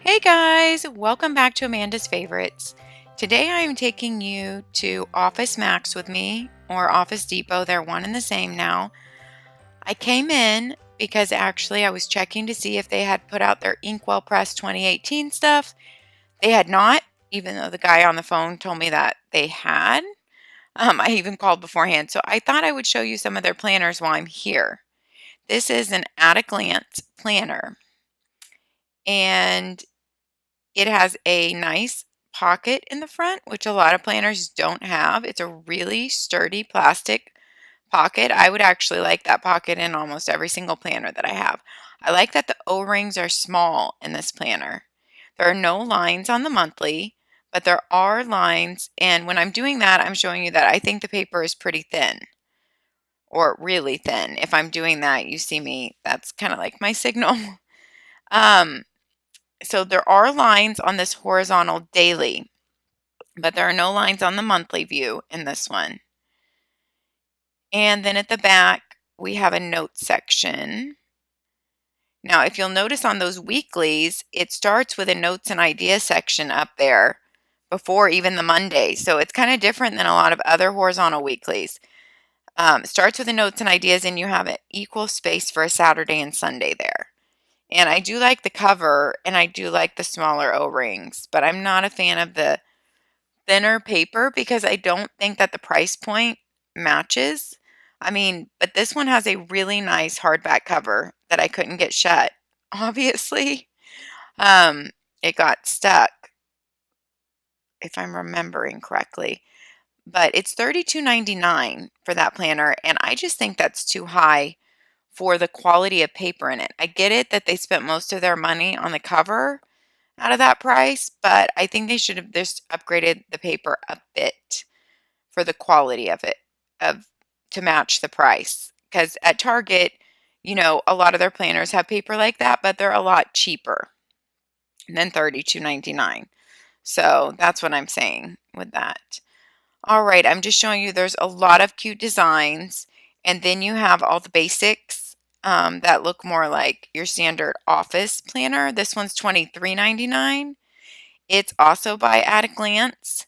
Hey guys, welcome back to Amanda's Favorites. Today I am taking you to Office Max with me, or Office Depot. They're one and the same now. I came in because actually I was checking to see if they had put out their Inkwell Press 2018 stuff. They had not, even though the guy on the phone told me that they had. I even called beforehand, so I thought I would show you some of their planners while I'm here. This is an at-a-glance planner, and it has a nice pocket in the front, which a lot of planners don't have. It's a really sturdy plastic pocket. I would actually like that pocket in almost every single planner that I have. I like that the O-rings are small in this planner. There are no lines on the monthly, but there are lines, and when I'm doing that, I'm showing you that I think the paper is pretty thin, or really thin. If I'm doing that, you see me, that's kind of like my signal. Um, so there are lines on this horizontal daily, but there are no lines on the monthly view in this one. And then at the back, we have a note section. Now, if you'll notice on those weeklies, it starts with a notes and ideas section up there before even the Monday. So it's kind of different than a lot of other horizontal weeklies. It starts with the notes and ideas, and you have an equal space for a Saturday and Sunday there. And I do like the cover, and I do like the smaller O-rings, but I'm not a fan of the thinner paper because I don't think that the price point matches. I mean, but this one has a really nice hardback cover that I couldn't get shut, obviously. Um, it got stuck, if I'm remembering correctly. But it's $32.99 for that planner, and I just think that's too high for the quality of paper in it. I get it that they spent most of their money on the cover out of that price, but I think they should have just upgraded the paper a bit for the quality of it, of to match the price. Because at Target, a lot of their planners have paper like that, but they're a lot cheaper than $32.99. So that's what I'm saying with that. All right, I'm just showing you there's a lot of cute designs, and then you have all the basics that look more like your standard office planner. This one's $23.99. It's also by At a Glance,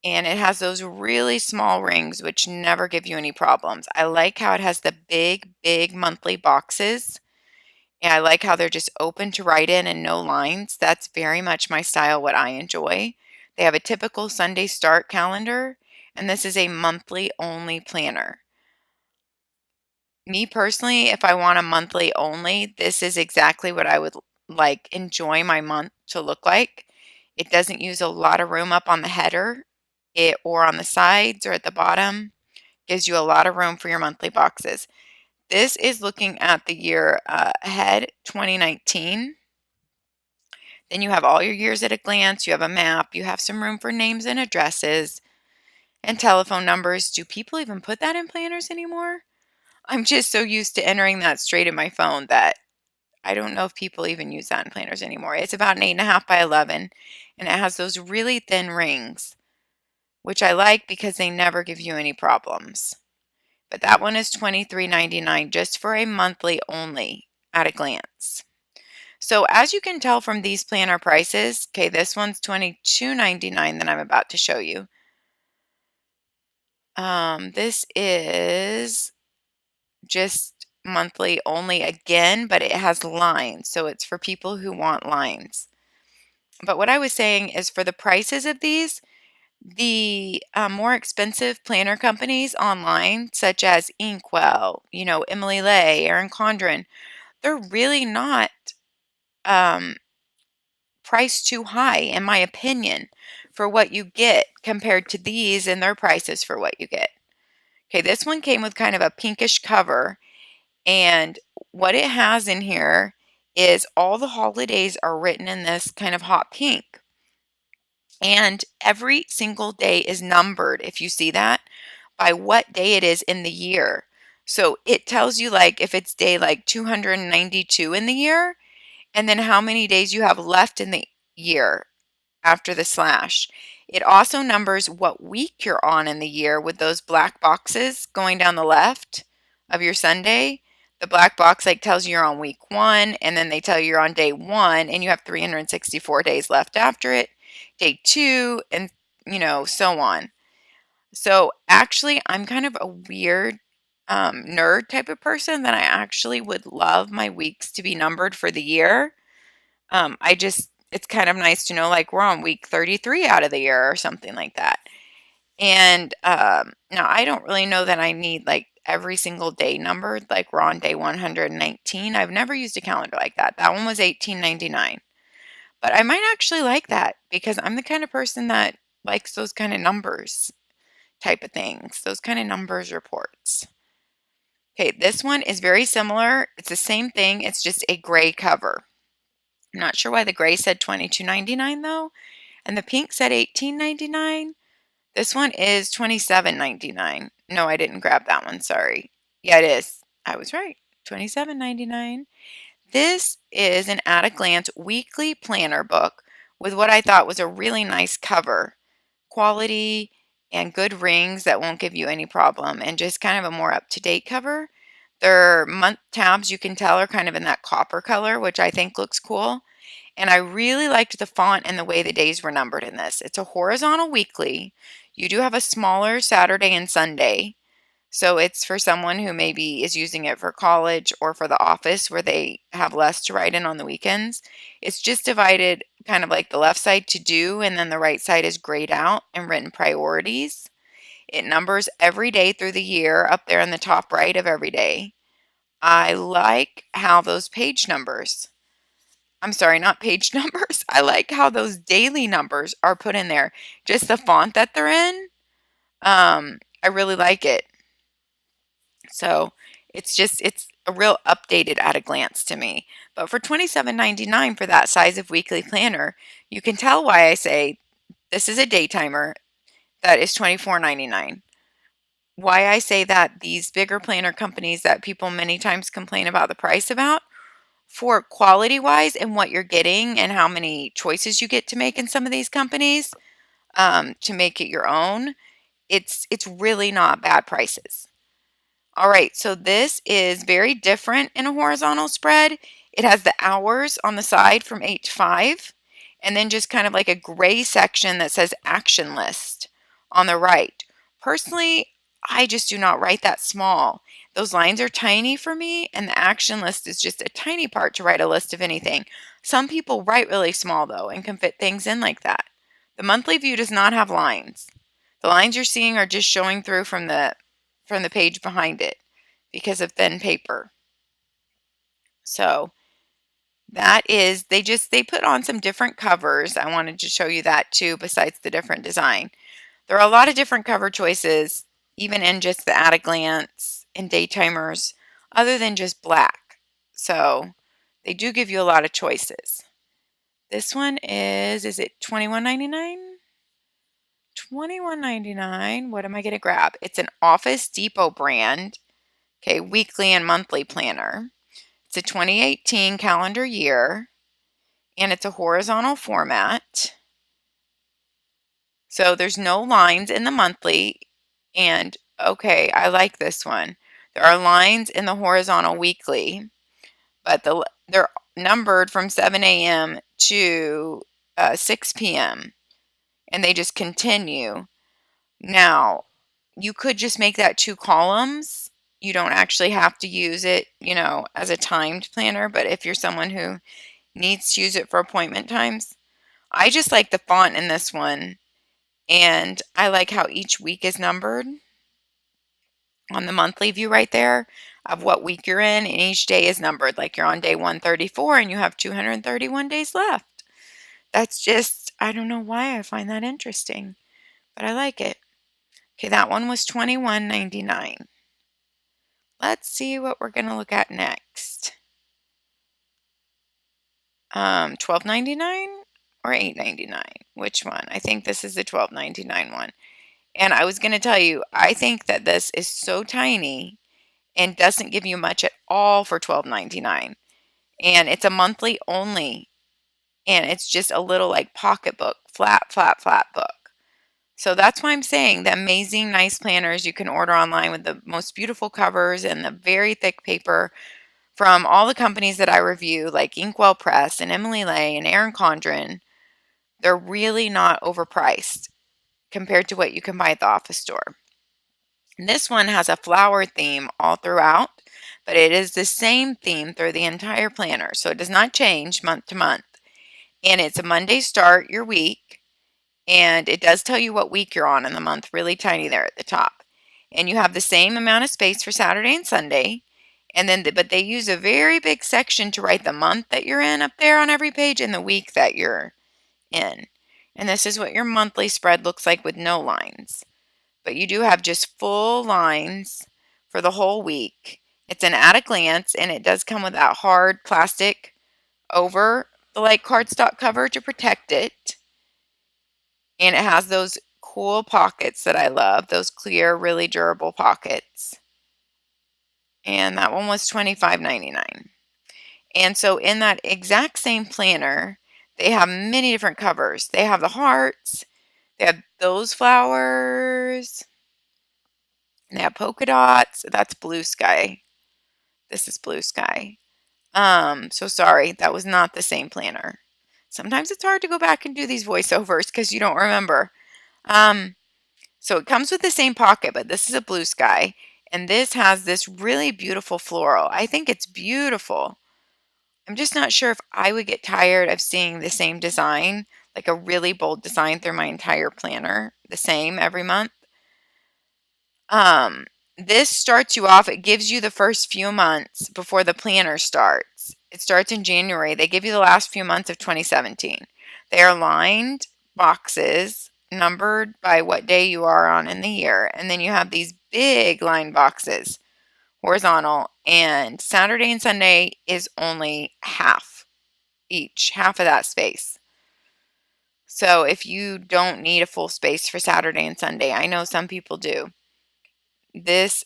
and it has those really small rings which never give you any problems. I like how it has the big, big monthly boxes, and I like how they're just open to write in and no lines. That's very much my style, what I enjoy. They have a typical Sunday start calendar, and this is a monthly only planner. Me personally, if I want a monthly only, this is exactly what I would like enjoy my month to look like. It doesn't use a lot of room up on the header or on the sides or at the bottom. Gives you a lot of room for your monthly boxes. This is looking at the year ahead, 2019. Then you have all your years at a glance. You have a map. You have some room for names and addresses and telephone numbers. Do people even put that in planners anymore? I'm just so used to entering that straight in my phone that I don't know if people even use that in planners anymore. It's about an 8.5 by 11, and it has those really thin rings, which I like because they never give you any problems. But that one is $23.99 just for a monthly only at a glance. So as you can tell from these planner prices, okay, this one's $22.99 that I'm about to show you. This is just monthly only again, but it has lines, so it's for people who want lines. But what I was saying is for the prices of these, the more expensive planner companies online, such as Inkwell, Emily Lay, ERIN CONDREN, they're really not um, priced too high, in my opinion, for what you get compared to these and their prices for what you get. Okay, this one came with kind of a pinkish cover, and what it has in here is all the holidays are written in this kind of hot pink. And every single day is numbered, if you see that, by what day it is in the year. So it tells you like if it's day like 292 in the year, and then how many days you have left in the year after the slash. It also numbers what week you're on in the year with those black boxes going down the left of your Sunday. The black box like tells you you're on week 1, and then they tell you you're on day 1, and you have 364 days left after it, day 2, and so on. So actually, I'm kind of a weird nerd type of person that I actually would love my weeks to be numbered for the year. It's kind of nice to know like we're on week 33 out of the year or something like that. And now I don't really know that I need like every single day numbered, like we're on day 119. I've never used a calendar like that. That one was 1899. But I might actually like that because I'm the kind of person that likes those kind of numbers type of things, those kind of numbers reports. Okay, this one is very similar. It's the same thing. It's just a gray cover. I'm not sure why the gray said $22.99 though, and the pink said $18.99. This one is $27.99. No, I didn't grab that one. Sorry. Yeah, it is. I was right. $27.99. This is an at a glance weekly planner book with what I thought was a really nice cover. Quality and good rings that won't give you any problem, and just kind of a more up-to-date cover. Their month tabs, you can tell, are kind of in that copper color, which I think looks cool. And I really liked the font and the way the days were numbered in this. It's a horizontal weekly. You do have a smaller Saturday and Sunday. So it's for someone who maybe is using it for college or for the office where they have less to write in on the weekends. It's just divided kind of like the left side to do, and then the right side is grayed out and written priorities. It numbers every day through the year up there in the top right of every day. I like how those page numbers, I'm sorry, not page numbers. I like how those daily numbers are put in there. Just the font that they're in. I really like it. So it's a real updated at a glance to me. But for $27.99 for that size of weekly planner, you can tell why I say this is a day timer that is $24.99. Why I say that these bigger planner companies that people many times complain about the price about, for quality wise and what you're getting and how many choices you get to make in some of these companies, to make it your own, it's really not bad prices. All right, so this is very different in a horizontal spread. It has the hours on the side from 8 to 5, and then just kind of like a gray section that says action list on the right. Personally, I just do not write that small. Those lines are tiny for me, and the action list is just a tiny part to write a list of anything. Some people write really small though and can fit things in like that. The monthly view does not have lines. The lines you're seeing are just showing through from the page behind it because of thin paper. So that is, they put on some different covers. I wanted to show you that too, besides the different design. There are a lot of different cover choices, even in just the at a glance and day timers, other than just black. So they do give you a lot of choices. This one is it $21.99? $21.99. What am I going to grab? It's an Office Depot brand, okay, weekly and monthly planner. It's a 2018 calendar year, and it's a horizontal format. So there's no lines in the monthly, and okay, I like this one. There are lines in the horizontal weekly, but they're numbered from 7 a.m. to 6 p.m. and they just continue. Now, you could just make that 2 columns. You don't actually have to use it, as a timed planner, but if you're someone who needs to use it for appointment times, I just like the font in this one, and I like how each week is numbered on the monthly view right there of what week you're in, and each day is numbered. Like you're on day 134 and you have 231 days left. That's just, I don't know why I find that interesting, but I like it. Okay, that one was $21.99. Let's see what we're going to look at next. $12.99 or $8.99? Which one? I think this is the $12.99 one. And I was going to tell you, I think that this is so tiny and doesn't give you much at all for $12.99. And it's a monthly only. And it's just a little like pocketbook, flat book. So that's why I'm saying the amazing, nice planners you can order online with the most beautiful covers and the very thick paper from all the companies that I review, like Inkwell Press and Emily Lay and ERIN CONDREN. They're really not overpriced compared to what you can buy at the office store. And this one has a flower theme all throughout, but it is the same theme through the entire planner. So it does not change month to month. And it's a Monday start your week. And it does tell you what week you're on in the month, really tiny there at the top. And you have the same amount of space for Saturday and Sunday. And then, but they use a very big section to write the month that you're in up there on every page and the week that you're in. And this is what your monthly spread looks like with no lines. But you do have just full lines for the whole week. It's an at a glance, and it does come with that hard plastic over the like cardstock cover to protect it. And it has those cool pockets that I love, those clear, really durable pockets. And that one was $25.99. And so in that exact same planner, they have many different covers. They have the hearts, they have those flowers, and they have polka dots. That's blue sky. This is blue sky. So sorry, that was not the same planner. Sometimes it's hard to go back and do these voiceovers because you don't remember. So it comes with the same pocket, but this is a blue sky, and this has this really beautiful floral. I think it's beautiful. I'm just not sure if I would get tired of seeing the same design, like a really bold design through my entire planner, the same every month. This starts you off, it gives you the first few months before the planner starts. It starts in January. They give you the last few months of 2017. They are lined boxes numbered by what day you are on in the year. And then you have these big line boxes, horizontal, and Saturday and Sunday is only half each, half of that space. So if you don't need a full space for Saturday and Sunday, I know some people do. This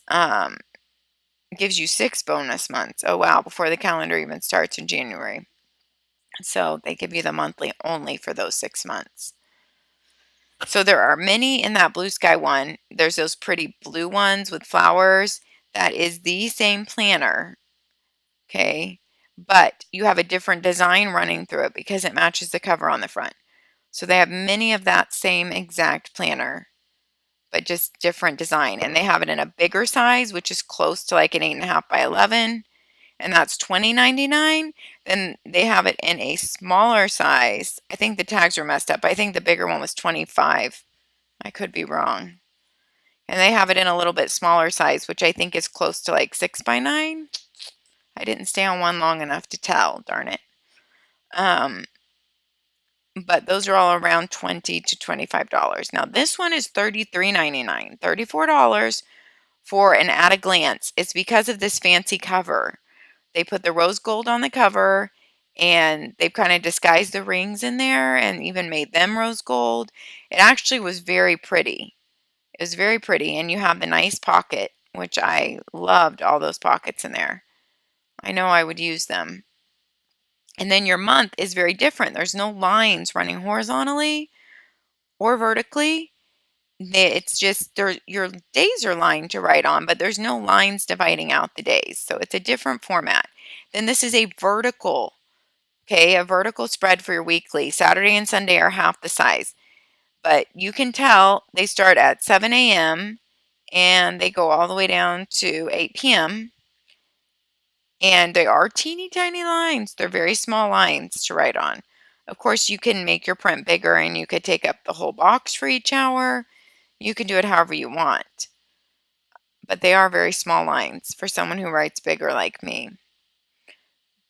gives you 6 bonus months. Oh wow, before the calendar even starts in January. So they give you the monthly only for those 6 months. So there are many in that blue sky one. There's those pretty blue ones with flowers. That is the same planner. Okay. But you have a different design running through it because it matches the cover on the front. So they have many of that same exact planner, but just different design. And they have it in a bigger size, which is close to like an 8.5 by 11. And that's $20.99. Then they have it in a smaller size. I think the tags were messed up. I think the bigger one was 25. I could be wrong. And they have it in a little bit smaller size, which I think is close to like 6 by 9. I didn't stay on one long enough to tell, darn it. But those are all around $20 to $25. Now this one is $33.99, $34 for an at a glance. It's because of this fancy cover. They put the rose gold on the cover, and they've kind of disguised the rings in there and even made them rose gold. It actually was very pretty. It was very pretty, and you have the nice pocket, which I loved all those pockets in there. I know I would use them. And then your month is very different. There's no lines running horizontally or vertically. It's just your days are lined to write on, but there's no lines dividing out the days. So it's a different format. Then this is a vertical, okay, a vertical spread for your weekly. Saturday and Sunday are half the size. But you can tell they start at 7 a.m. and they go all the way down to 8 p.m. And they are teeny tiny lines. They're very small lines to write on. Of course, you can make your print bigger and you could take up the whole box for each hour. You can do it however you want. But they are very small lines for someone who writes bigger like me.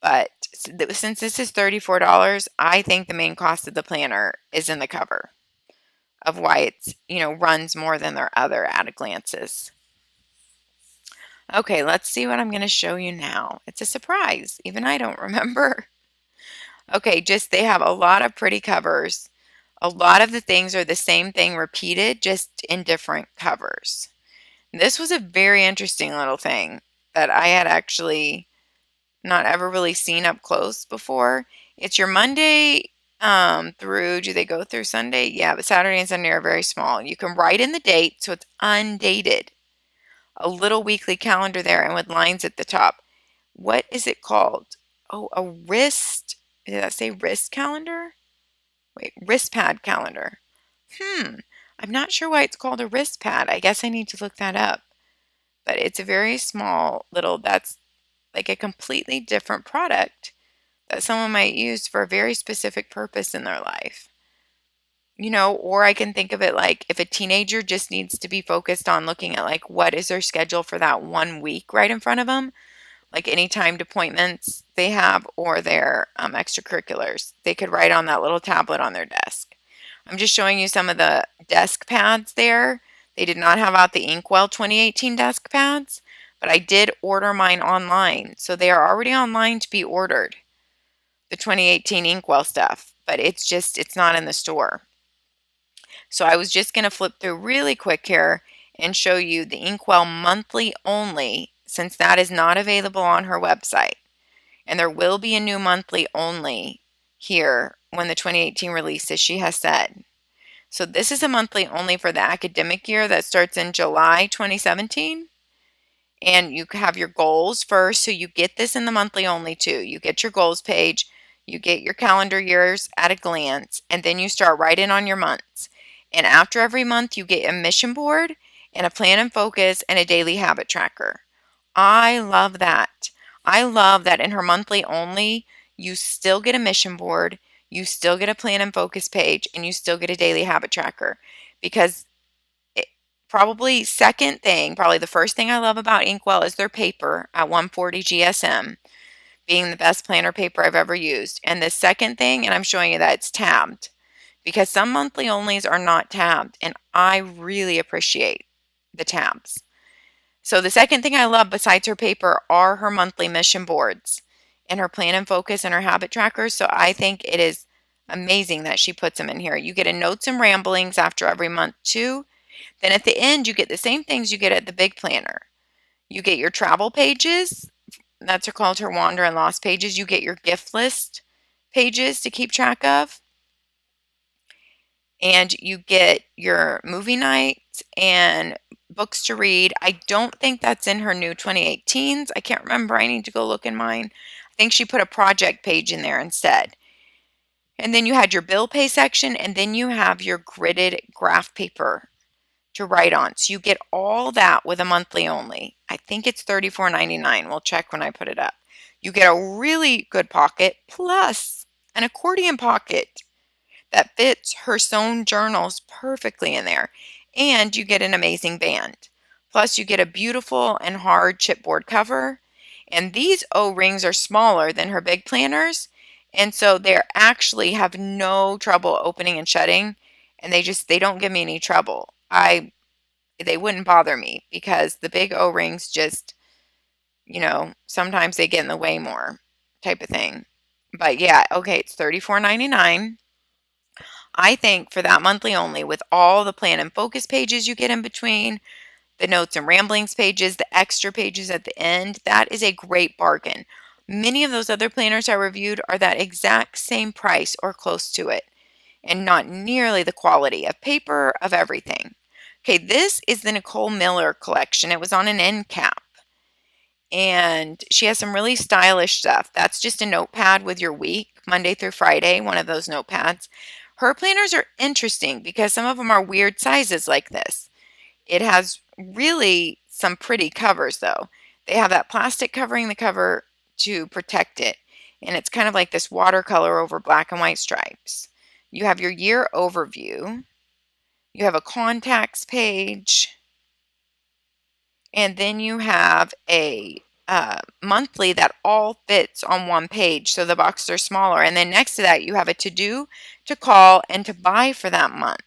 But since this is $34, I think the main cost of the planner is in the cover of why it's, runs more than their other at a glances. Okay, let's see what I'm going to show you now. It's a surprise. Even I don't remember. Okay, they have a lot of pretty covers. A lot of the things are the same thing repeated, just in different covers. This was a very interesting little thing that I had actually not ever really seen up close before. It's your Monday through, do they go through Sunday? Yeah, but Saturday and Sunday are very small. You can write in the date so it's undated. A little weekly calendar there and with lines at the top. What is it called? Oh, a wrist. Did that say wrist calendar? Wait, wrist pad calendar. I'm not sure why it's called a wrist pad. I guess I need to look that up. But it's a very small little, that's like a completely different product that someone might use for a very specific purpose in their life. Or I can think of it like if a teenager just needs to be focused on looking at like what is their schedule for that 1 week right in front of them, like any timed appointments they have or their extracurriculars, they could write on that little tablet on their desk. I'm just showing you some of the desk pads there. They did not have out the Inkwell 2018 desk pads, but I did order mine online. So they are already online to be ordered, the 2018 Inkwell stuff, but it's not in the store. So I was just going to flip through really quick here and show you the Inkwell monthly only, since that is not available on her website. And there will be a new monthly only here when the 2018 releases, she has said. So this is a monthly only for the academic year that starts in July 2017. And you have your goals first. So you get this in the monthly only too. You get your goals page, you get your calendar years at a glance, and then you start writing on your months. And after every month, you get a mission board and a plan and focus and a daily habit tracker. I love that. I love that in her monthly only, you still get a mission board, you still get a plan and focus page, and you still get a daily habit tracker. Because probably the first thing I love about Inkwell is their paper at 140 GSM, being the best planner paper I've ever used. And the second thing, and I'm showing you that it's tabbed, because some monthly onlys are not tabbed, and I really appreciate the tabs. So the second thing I love besides her paper are her monthly mission boards and her plan and focus and her habit trackers. So I think it is amazing that she puts them in here. You get a notes and ramblings after every month too. Then at the end, you get the same things you get at the big planner. You get your travel pages. That's called her wander and lost pages. You get your gift list pages to keep track of. And you get your movie nights and books to read. I don't think that's in her new 2018s. I can't remember. I need to go look in mine. I think she put a project page in there instead. And then you had your bill pay section, and then you have your gridded graph paper to write on. So you get all that with a monthly only. I think it's $34.99. We'll check when I put it up. You get a really good pocket plus an accordion pocket that fits her sewn journals perfectly in there. And you get an amazing band. Plus you get a beautiful and hard chipboard cover. And these O-rings are smaller than her big planners. And so they actually have no trouble opening and shutting. And they don't give me any trouble. They wouldn't bother me because the big O-rings just, sometimes they get in the way more type of thing. But yeah, okay, it's $34.99. I think for that monthly only, with all the plan and focus pages you get in between, the notes and ramblings pages, the extra pages at the end, that is a great bargain. Many of those other planners I reviewed are that exact same price or close to it, and not nearly the quality of paper, of everything. Okay, this is the Nicole Miller collection. It was on an end cap. And she has some really stylish stuff. That's just a notepad with your week, Monday through Friday, one of those notepads. Her planners are interesting because some of them are weird sizes like this. It has really some pretty covers though. They have that plastic covering the cover to protect it. And it's kind of like this watercolor over black and white stripes. You have your year overview. You have a contacts page. And then you have a monthly that all fits on one page, so the boxes are smaller. And then next to that, you have a to-do, to call, and to buy for that month.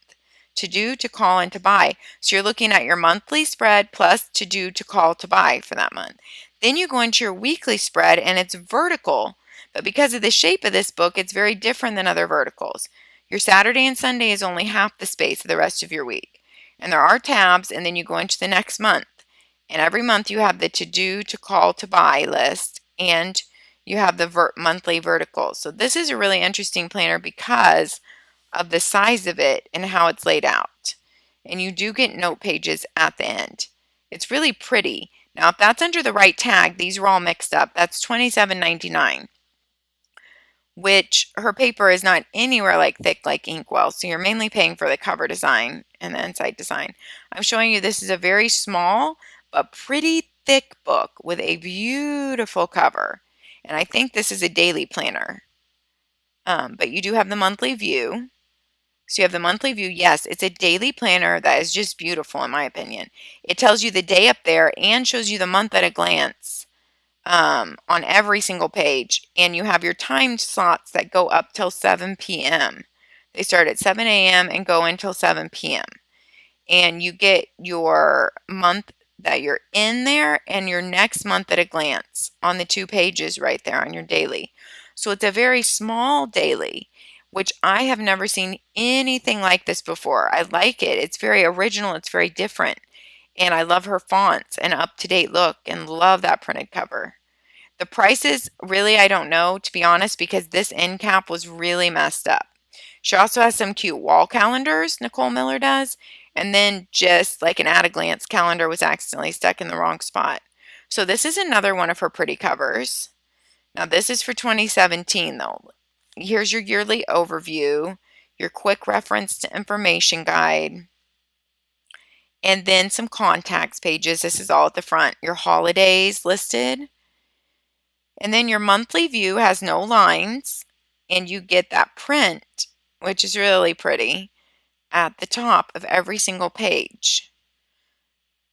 To do, to call, and to buy. So you're looking at your monthly spread plus to do, to call, to buy for that month. Then you go into your weekly spread, and it's vertical. But because of the shape of this book, it's very different than other verticals. Your Saturday and Sunday is only half the space of the rest of your week. And there are tabs, and then you go into the next month. And every month you have the to do, to call, to buy list, and you have the monthly vertical. So this is a really interesting planner because of the size of it and how it's laid out. And you do get note pages at the end. It's really pretty. Now, if that's under the right tag, these are all mixed up. That's $27.99, which her paper is not anywhere like thick like Inkwell. So you're mainly paying for the cover design and the inside design. I'm showing you this is a very small but pretty thick book with a beautiful cover. And I think this is a daily planner. But you do have the monthly view. So you have the monthly view. Yes, it's a daily planner that is just beautiful in my opinion. It tells you the day up there and shows you the month at a glance on every single page. And you have your time slots that go up till 7 p.m. They start at 7 a.m. and go until 7 p.m. And you get your month that you're in there and your next month at a glance on the 2 pages right there on your daily. So it's a very small daily, which I have never seen anything like this before. I like it. It's very original. It's very different. And I love her fonts and up-to-date look and love that printed cover. The prices, really, I don't know, to be honest, because this end cap was really messed up. She also has some cute wall calendars, Nicole Miller does, and then just like an at-a-glance calendar was accidentally stuck in the wrong spot. So this is another one of her pretty covers. Now this is for 2017 though. Here's your yearly overview, your quick reference to information guide, and then some contacts pages. This is all at the front. Your holidays listed. And then your monthly view has no lines, and you get that print, which is really pretty, at the top of every single page.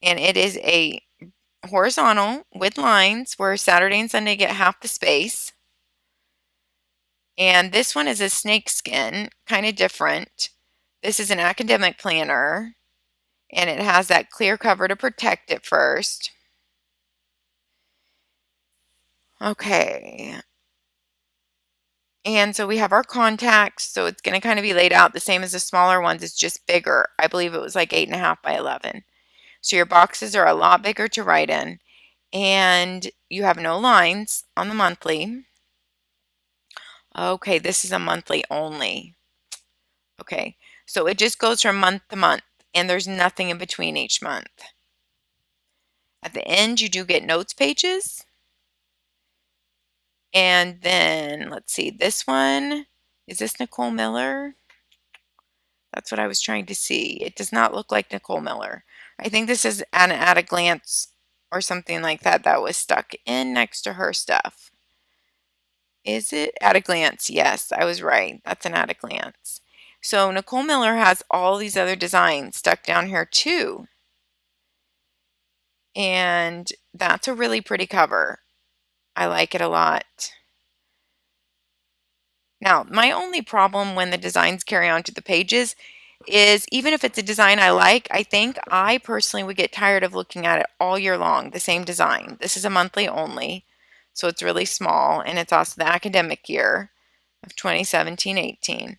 And it is a horizontal with lines where Saturday and Sunday get half the space. And this one is a snakeskin, kind of different. This is an academic planner, and it has that clear cover to protect it first. Okay. And so we have our contacts, so it's going to kind of be laid out the same as the smaller ones. It's just bigger. I believe it was like 8.5 by 11. So your boxes are a lot bigger to write in. And you have no lines on the monthly. Okay, this is a monthly only. Okay, so it just goes from month to month, and there's nothing in between each month. At the end, you do get notes pages. And then, let's see, this one, is this Nicole Miller? That's what I was trying to see. It does not look like Nicole Miller. I think this is an at a glance or something like that that was stuck in next to her stuff. Is it at a glance? Yes, I was right. That's an at a glance. So Nicole Miller has all these other designs stuck down here too. And that's a really pretty cover. I like it a lot. Now, my only problem when the designs carry on to the pages is even if it's a design I like, I think I personally would get tired of looking at it all year long, the same design. This is a monthly only, so it's really small, and it's also the academic year of 2017-18.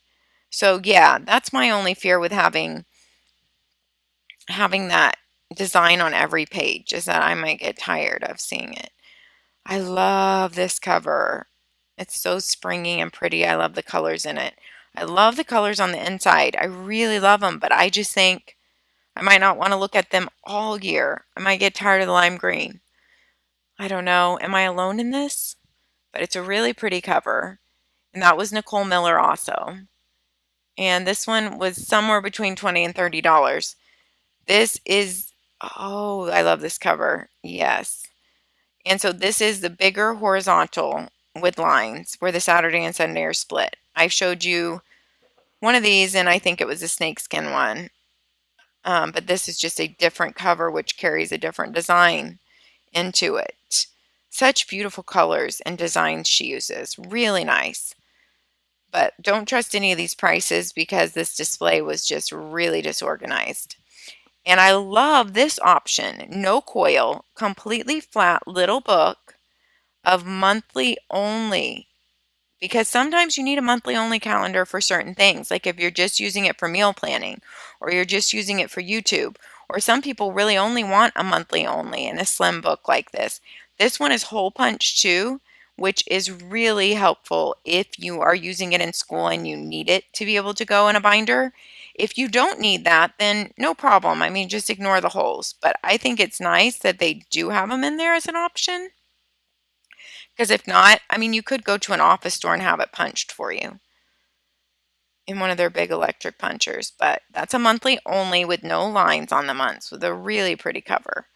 So yeah, that's my only fear with having that design on every page, is that I might get tired of seeing it. I love this cover. It's so springy and pretty. I love the colors in it. I love the colors on the inside. I really love them, but I just think I might not want to look at them all year. I might get tired of the lime green. I don't know. Am I alone in this? But it's a really pretty cover. And that was Nicole Miller also. And this one was somewhere between $20 and $30. This is, oh, I love this cover. Yes. And so this is the bigger horizontal with lines where the Saturday and Sunday are split. I showed you one of these, and I think it was a snakeskin one. But this is just a different cover which carries a different design into it. Such beautiful colors and designs she uses. Really nice. But don't trust any of these prices because this display was just really disorganized. And I love this option. No coil, completely flat little book of monthly only. Because sometimes you need a monthly only calendar for certain things, like if you're just using it for meal planning or you're just using it for YouTube, or some people really only want a monthly only in a slim book like this. This one is hole punch too, which is really helpful if you are using it in school and you need it to be able to go in a binder. If you don't need that, then no problem. I mean, just ignore the holes. But I think it's nice that they do have them in there as an option. Because if not, I mean, you could go to an office store and have it punched for you in one of their big electric punchers. But that's a monthly only with no lines on the months with a really pretty cover.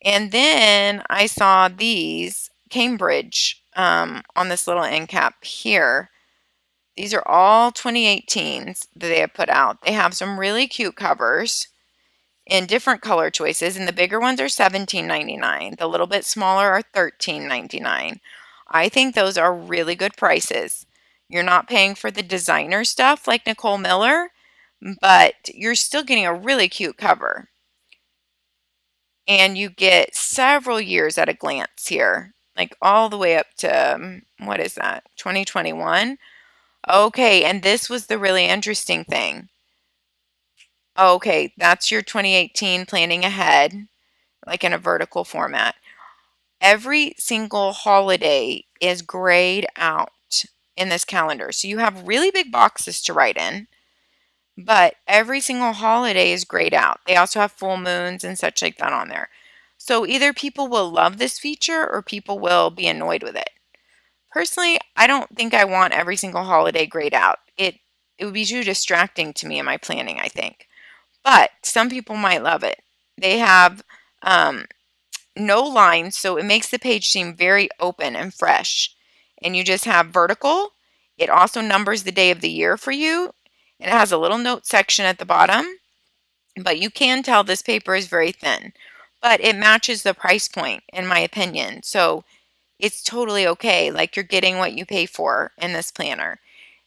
And then I saw these Cambridge on this little end cap here. These are all 2018s that they have put out. They have some really cute covers in different color choices, and the bigger ones are $17.99. The little bit smaller are $13.99. I think those are really good prices. You're not paying for the designer stuff like Nicole Miller, but you're still getting a really cute cover. And you get several years at a glance here, like all the way up to, what is that, 2021? Okay, and this was the really interesting thing. Okay, that's your 2018 planning ahead, like in a vertical format. Every single holiday is grayed out in this calendar. So you have really big boxes to write in, but every single holiday is grayed out. They also have full moons and such like that on there. So either people will love this feature or people will be annoyed with it. Personally, I don't think I want every single holiday grayed out. It would be too distracting to me in my planning, I think. But some people might love it. They have no lines, so it makes the page seem very open and fresh. And you just have vertical. It also numbers the day of the year for you. And it has a little note section at the bottom. But you can tell this paper is very thin. But it matches the price point, in my opinion. So it's totally okay. Like you're getting what you pay for in this planner.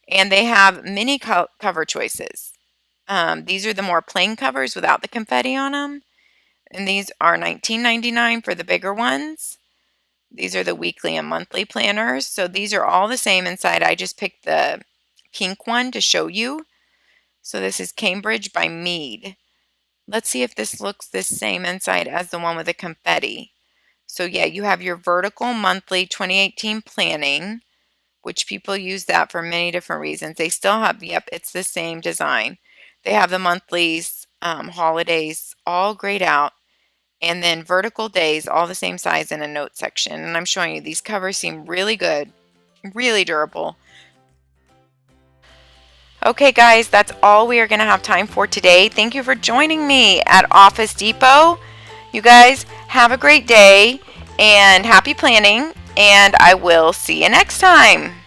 And they have many cover choices. These are the more plain covers without the confetti on them. And these are $19.99 for the bigger ones. These are the weekly and monthly planners. So these are all the same inside. I just picked the pink one to show you. So this is Cambridge by Mead. Let's see if this looks the same inside as the one with the confetti. So yeah, you have your vertical monthly 2018 planning, which people use that for many different reasons. They still have, yep, it's the same design. They have the monthlies, holidays, all grayed out. And then vertical days, all the same size in a note section. And I'm showing you these covers seem really good, really durable. Okay guys, that's all we are going to have time for today. Thank you for joining me at Office Depot. You guys have a great day and happy planning, and I will see you next time.